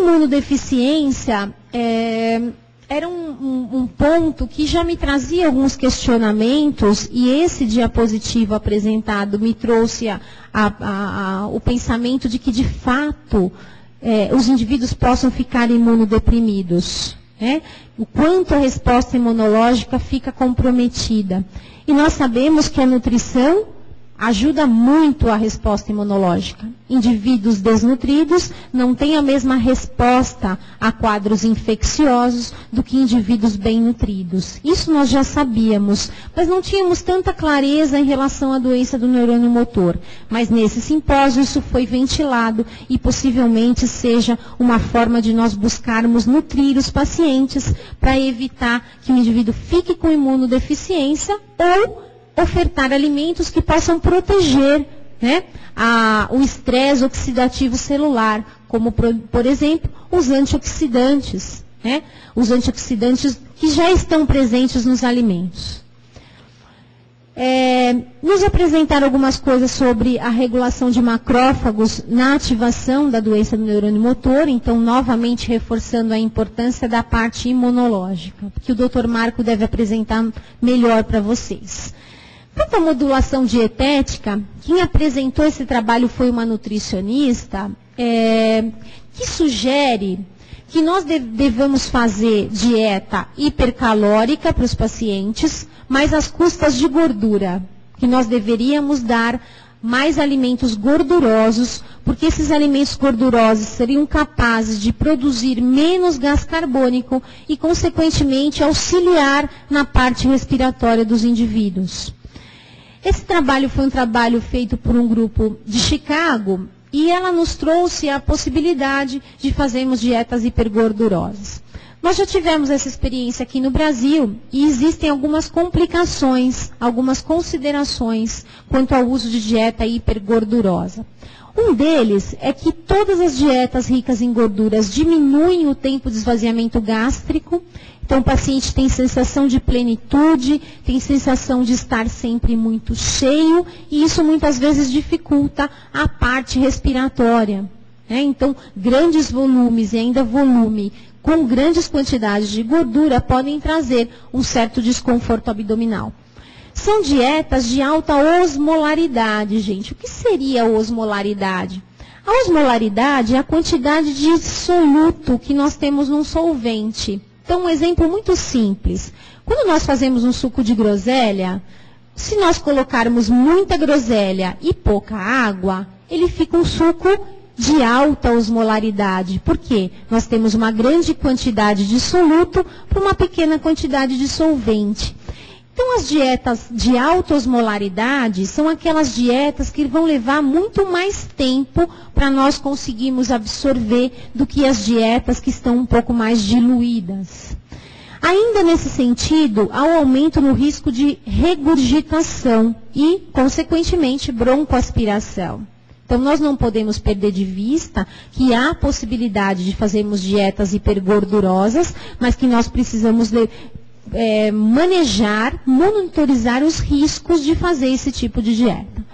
imunodeficiência era um ponto que já me trazia alguns questionamentos, e esse diapositivo apresentado me trouxe o pensamento de que, de fato, os indivíduos possam ficar imunodeprimidos, né? O quanto a resposta imunológica fica comprometida. E nós sabemos que a nutrição ajuda muito a resposta imunológica. Indivíduos desnutridos não têm a mesma resposta a quadros infecciosos do que indivíduos bem nutridos. Isso nós já sabíamos, mas não tínhamos tanta clareza em relação à doença do neurônio motor. Mas nesse simpósio isso foi ventilado e possivelmente seja uma forma de nós buscarmos nutrir os pacientes para evitar que o indivíduo fique com imunodeficiência ou ofertar alimentos que possam proteger, né, o estresse oxidativo celular, como, por exemplo, os antioxidantes, né, os antioxidantes que já estão presentes nos alimentos. Nos apresentaram algumas coisas sobre a regulação de macrófagos na ativação da doença do neurônio motor, então, novamente reforçando a importância da parte imunológica, que o Dr. Marco deve apresentar melhor para vocês. Quanto à modulação dietética, quem apresentou esse trabalho foi uma nutricionista que sugere que nós devemos fazer dieta hipercalórica para os pacientes, mas às custas de gordura, que nós deveríamos dar mais alimentos gordurosos, porque esses alimentos gordurosos seriam capazes de produzir menos gás carbônico e, consequentemente, auxiliar na parte respiratória dos indivíduos. Esse trabalho foi um trabalho feito por um grupo de Chicago e ela nos trouxe a possibilidade de fazermos dietas hipergordurosas. Nós já tivemos essa experiência aqui no Brasil e existem algumas complicações, algumas considerações quanto ao uso de dieta hipergordurosa. Um deles é que todas as dietas ricas em gorduras diminuem o tempo de esvaziamento gástrico. Então, o paciente tem sensação de plenitude, tem sensação de estar sempre muito cheio, e isso muitas vezes dificulta a parte respiratória, né? Então, grandes volumes e ainda volume com grandes quantidades de gordura podem trazer um certo desconforto abdominal. São dietas de alta osmolaridade, gente. O que seria a osmolaridade? A osmolaridade é a quantidade de soluto que nós temos num solvente. Então, um exemplo muito simples. Quando nós fazemos um suco de groselha, se nós colocarmos muita groselha e pouca água, ele fica um suco de alta osmolaridade. Por quê? Nós temos uma grande quantidade de soluto para uma pequena quantidade de solvente. Então, as dietas de alta osmolaridade são aquelas dietas que vão levar muito mais tempo para nós conseguirmos absorver do que as dietas que estão um pouco mais diluídas. Ainda nesse sentido, há um aumento no risco de regurgitação e, consequentemente, broncoaspiração. Então, nós não podemos perder de vista que há possibilidade de fazermos dietas hipergordurosas, mas que nós precisamos manejar, monitorizar os riscos de fazer esse tipo de dieta.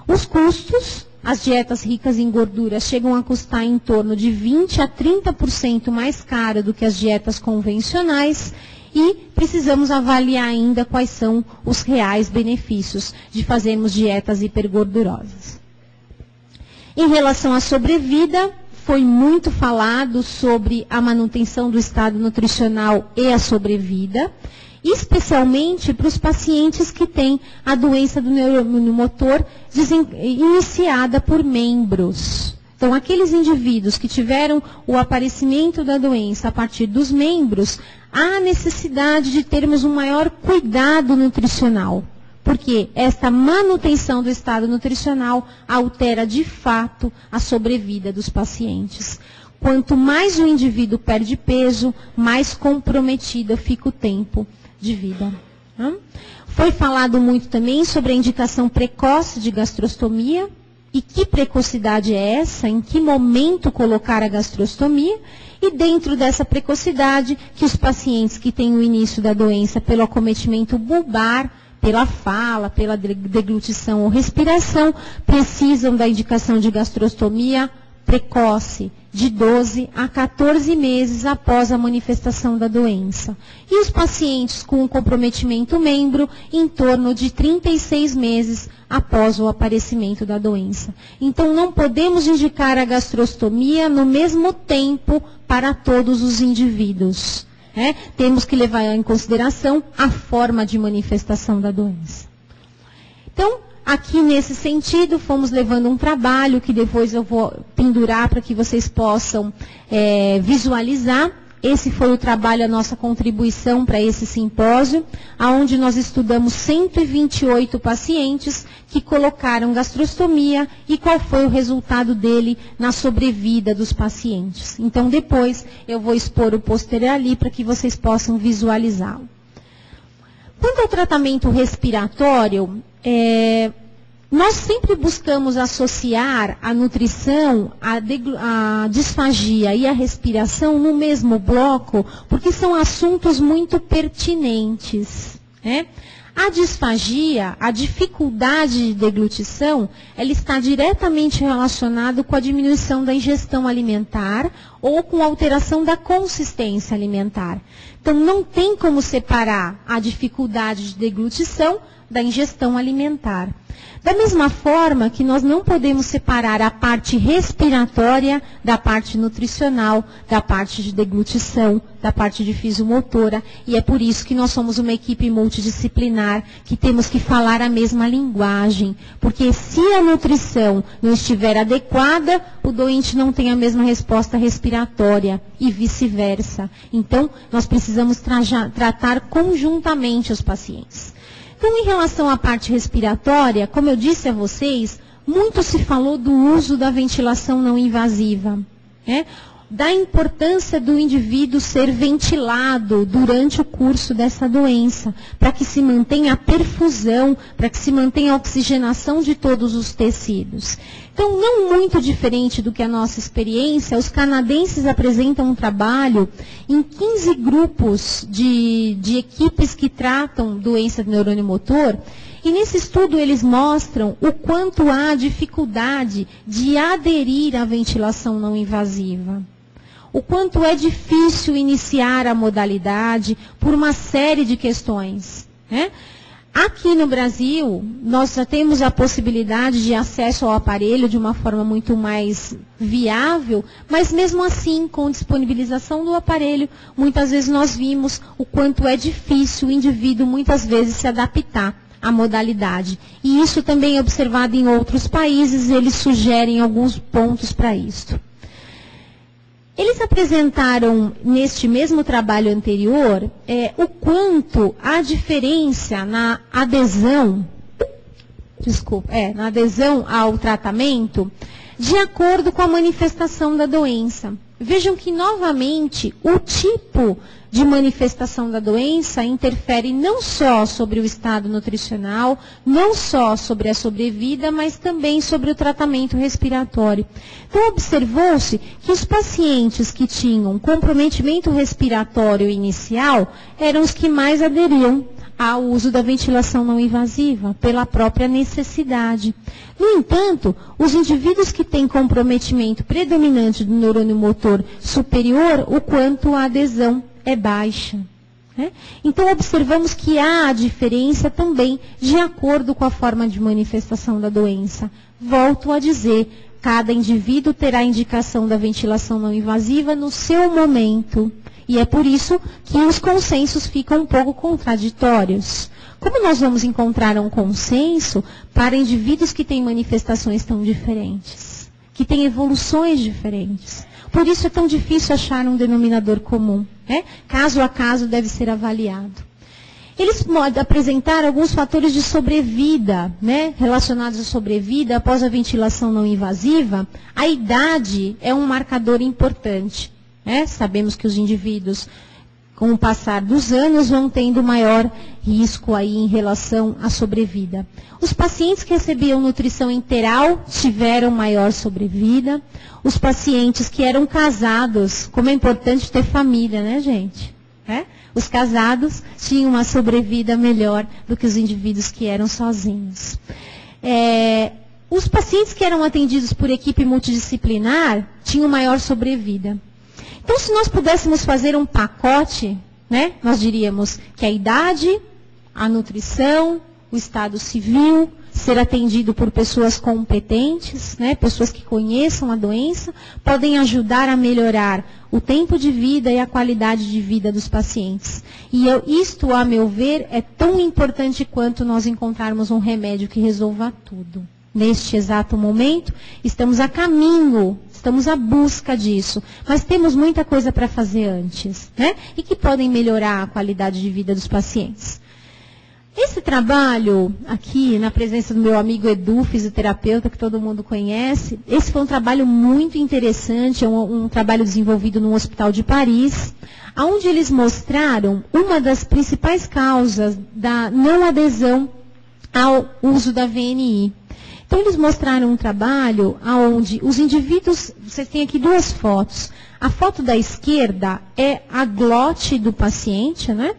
Os custos, as dietas ricas em gordura chegam a custar em torno de 20% a 30% mais caro do que as dietas convencionais e precisamos avaliar ainda quais são os reais benefícios de fazermos dietas hipergordurosas. Em relação à sobrevida, foi muito falado sobre a manutenção do estado nutricional e a sobrevida, especialmente para os pacientes que têm a doença do neurônio motor iniciada por membros. Então, aqueles indivíduos que tiveram o aparecimento da doença a partir dos membros, há necessidade de termos um maior cuidado nutricional. Porque esta manutenção do estado nutricional altera de fato a sobrevida dos pacientes. Quanto mais o indivíduo perde peso, mais comprometido fica o tempo de vida. Foi falado muito também sobre a indicação precoce de gastrostomia. E que precocidade é essa? Em que momento colocar a gastrostomia? E dentro dessa precocidade, que os pacientes que têm o início da doença pelo acometimento bulbar, pela fala, pela deglutição ou respiração, precisam da indicação de gastrostomia precoce de 12 a 14 meses após a manifestação da doença. E os pacientes com comprometimento membro em torno de 36 meses após o aparecimento da doença. Então, não podemos indicar a gastrostomia no mesmo tempo para todos os indivíduos. Temos que levar em consideração a forma de manifestação da doença. Então, aqui nesse sentido, fomos levando um trabalho que depois eu vou pendurar para que vocês possam visualizar. Esse foi o trabalho, a nossa contribuição para esse simpósio, onde nós estudamos 128 pacientes que colocaram gastrostomia e qual foi o resultado dele na sobrevida dos pacientes. Então, depois eu vou expor o pôster ali para que vocês possam visualizá-lo. Quanto ao tratamento respiratório, nós sempre buscamos associar a nutrição, a disfagia e a respiração no mesmo bloco, porque são assuntos muito pertinentes. A disfagia, a dificuldade de deglutição, ela está diretamente relacionada com a diminuição da ingestão alimentar ou com a alteração da consistência alimentar. Então, não tem como separar a dificuldade de deglutição da ingestão alimentar. Da mesma forma que nós não podemos separar a parte respiratória da parte nutricional, da parte de deglutição, da parte de fisiomotora, e é por isso que nós somos uma equipe multidisciplinar, que temos que falar a mesma linguagem, porque se a nutrição não estiver adequada, o doente não tem a mesma resposta respiratória, e vice-versa. Então, nós precisamos tratar conjuntamente os pacientes. Então, em relação à parte respiratória, como eu disse a vocês, muito se falou do uso da ventilação não invasiva, da importância do indivíduo ser ventilado durante o curso dessa doença, para que se mantenha a perfusão, para que se mantenha a oxigenação de todos os tecidos. Então, não muito diferente do que a nossa experiência, os canadenses apresentam um trabalho em 15 grupos de equipes que tratam doença do neurônio motor, e nesse estudo eles mostram o quanto há dificuldade de aderir à ventilação não invasiva. O quanto é difícil iniciar a modalidade por uma série de questões. Aqui no Brasil, nós já temos a possibilidade de acesso ao aparelho de uma forma muito mais viável, mas mesmo assim, com disponibilização do aparelho, muitas vezes nós vimos o quanto é difícil o indivíduo muitas vezes se adaptar à modalidade. E isso também é observado em outros países, eles sugerem alguns pontos para isso. Eles apresentaram, neste mesmo trabalho anterior, o quanto a diferença na adesão, na adesão ao tratamento, de acordo com a manifestação da doença. Vejam que, novamente, o tipo de manifestação da doença interfere não só sobre o estado nutricional, não só sobre a sobrevida, mas também sobre o tratamento respiratório. Então, observou-se que os pacientes que tinham comprometimento respiratório inicial eram os que mais aderiam ao uso da ventilação não invasiva, pela própria necessidade. No entanto, os indivíduos que têm comprometimento predominante do neurônio motor superior, o quanto a adesão é baixa. Então, observamos que há a diferença também de acordo com a forma de manifestação da doença. Volto a dizer, cada indivíduo terá a indicação da ventilação não invasiva no seu momento. E é por isso que os consensos ficam um pouco contraditórios. Como nós vamos encontrar um consenso para indivíduos que têm manifestações tão diferentes, que têm evoluções diferentes? Por isso é tão difícil achar um denominador comum. Caso a caso deve ser avaliado. Eles apresentaram alguns fatores de sobrevida, relacionados à sobrevida após a ventilação não invasiva. A idade é um marcador importante. Sabemos que os indivíduos, com o passar dos anos, vão tendo maior risco aí em relação à sobrevida. Os pacientes que recebiam nutrição enteral tiveram maior sobrevida. Os pacientes que eram casados, como é importante ter família, né, gente? Os casados tinham uma sobrevida melhor do que os indivíduos que eram sozinhos. os pacientes que eram atendidos por equipe multidisciplinar tinham maior sobrevida. Então, se nós pudéssemos fazer um pacote, né, nós diríamos que a idade, a nutrição, o estado civil, ser atendido por pessoas competentes, né, pessoas que conheçam a doença, podem ajudar a melhorar o tempo de vida e a qualidade de vida dos pacientes. E isto, a meu ver, é tão importante quanto nós encontrarmos um remédio que resolva tudo. Neste exato momento, estamos a caminho, estamos à busca disso, mas temos muita coisa para fazer antes, né, e que podem melhorar a qualidade de vida dos pacientes. Esse trabalho aqui, na presença do meu amigo Edu, fisioterapeuta, que todo mundo conhece, esse foi um trabalho muito interessante, um trabalho desenvolvido no Hospital de Paris, onde eles mostraram uma das principais causas da não adesão ao uso da VNI. Então, eles mostraram um trabalho onde os indivíduos, vocês têm aqui duas fotos. A foto da esquerda é a glote do paciente, né?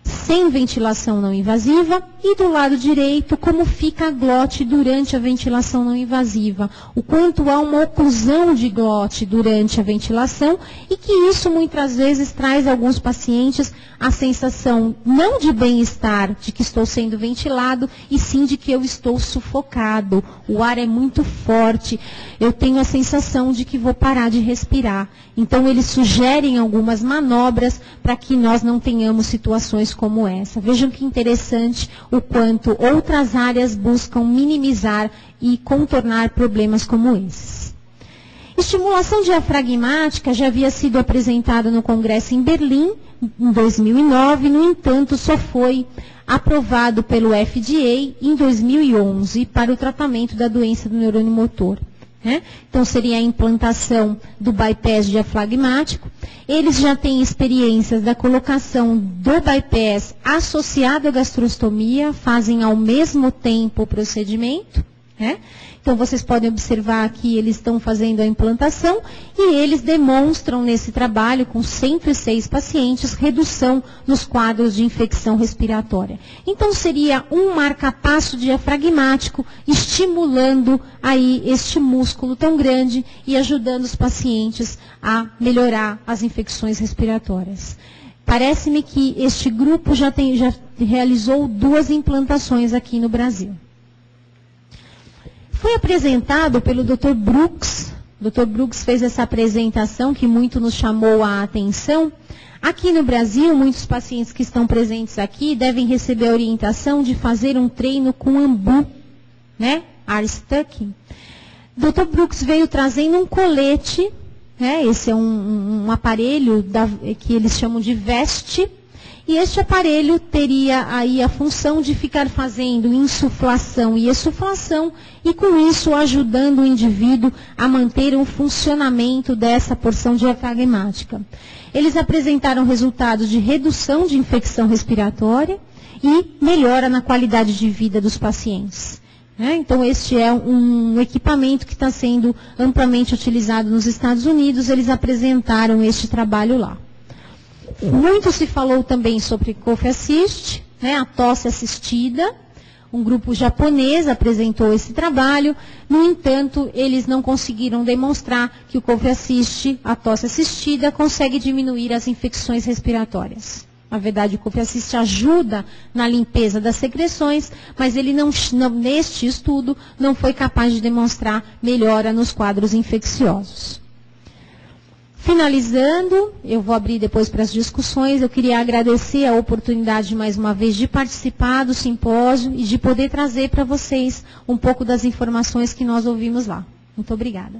Sem ventilação não invasiva, e do lado direito, como fica a glote durante a ventilação não invasiva. O quanto há uma oclusão de glote durante a ventilação, e que isso muitas vezes traz a alguns pacientes a sensação não de bem-estar, de que estou sendo ventilado, e sim de que eu estou sufocado. O ar é muito forte, eu tenho a sensação de que vou parar de respirar. Então, eles sugerem algumas manobras para que nós não tenhamos situações como essa. Vejam que interessante o quanto outras áreas buscam minimizar e contornar problemas como esses. Estimulação diafragmática já havia sido apresentada no Congresso em Berlim, em 2009, no entanto, só foi aprovado pelo FDA em 2011 para o tratamento da doença do neurônio motor. Então, seria a implantação do bypass diafragmático. Eles já têm experiências da colocação do bypass associado à gastrostomia, fazem ao mesmo tempo o procedimento. Então, vocês podem observar que eles estão fazendo a implantação e eles demonstram nesse trabalho, com 106 pacientes, redução nos quadros de infecção respiratória. Então, seria um marcapasso diafragmático estimulando aí este músculo tão grande e ajudando os pacientes a melhorar as infecções respiratórias. Parece-me que este grupo já realizou 2 implantações aqui no Brasil. Foi apresentado pelo Dr. Brooks. O Dr. Brooks fez essa apresentação que muito nos chamou a atenção. Aqui no Brasil, muitos pacientes que estão presentes aqui devem receber a orientação de fazer um treino com AMBU, né? R-Stucking. Dr. Brooks veio trazendo um colete, né? Esse é um aparelho que eles chamam de veste. E este aparelho teria aí a função de ficar fazendo insuflação e exsuflação e com isso ajudando o indivíduo a manter o funcionamento dessa porção diafragmática. Eles apresentaram resultados de redução de infecção respiratória e melhora na qualidade de vida dos pacientes. Então, este é um equipamento que está sendo amplamente utilizado nos Estados Unidos. Eles apresentaram este trabalho lá. Muito se falou também sobre Cough Assist, né, a tosse assistida. Um grupo japonês apresentou esse trabalho. No entanto, eles não conseguiram demonstrar que o Cough Assist, a tosse assistida, consegue diminuir as infecções respiratórias. Na verdade, o Cough Assist ajuda na limpeza das secreções, mas ele neste estudo não foi capaz de demonstrar melhora nos quadros infecciosos. Finalizando, eu vou abrir depois para as discussões, eu queria agradecer a oportunidade mais uma vez de participar do simpósio e de poder trazer para vocês um pouco das informações que nós ouvimos lá. Muito obrigada.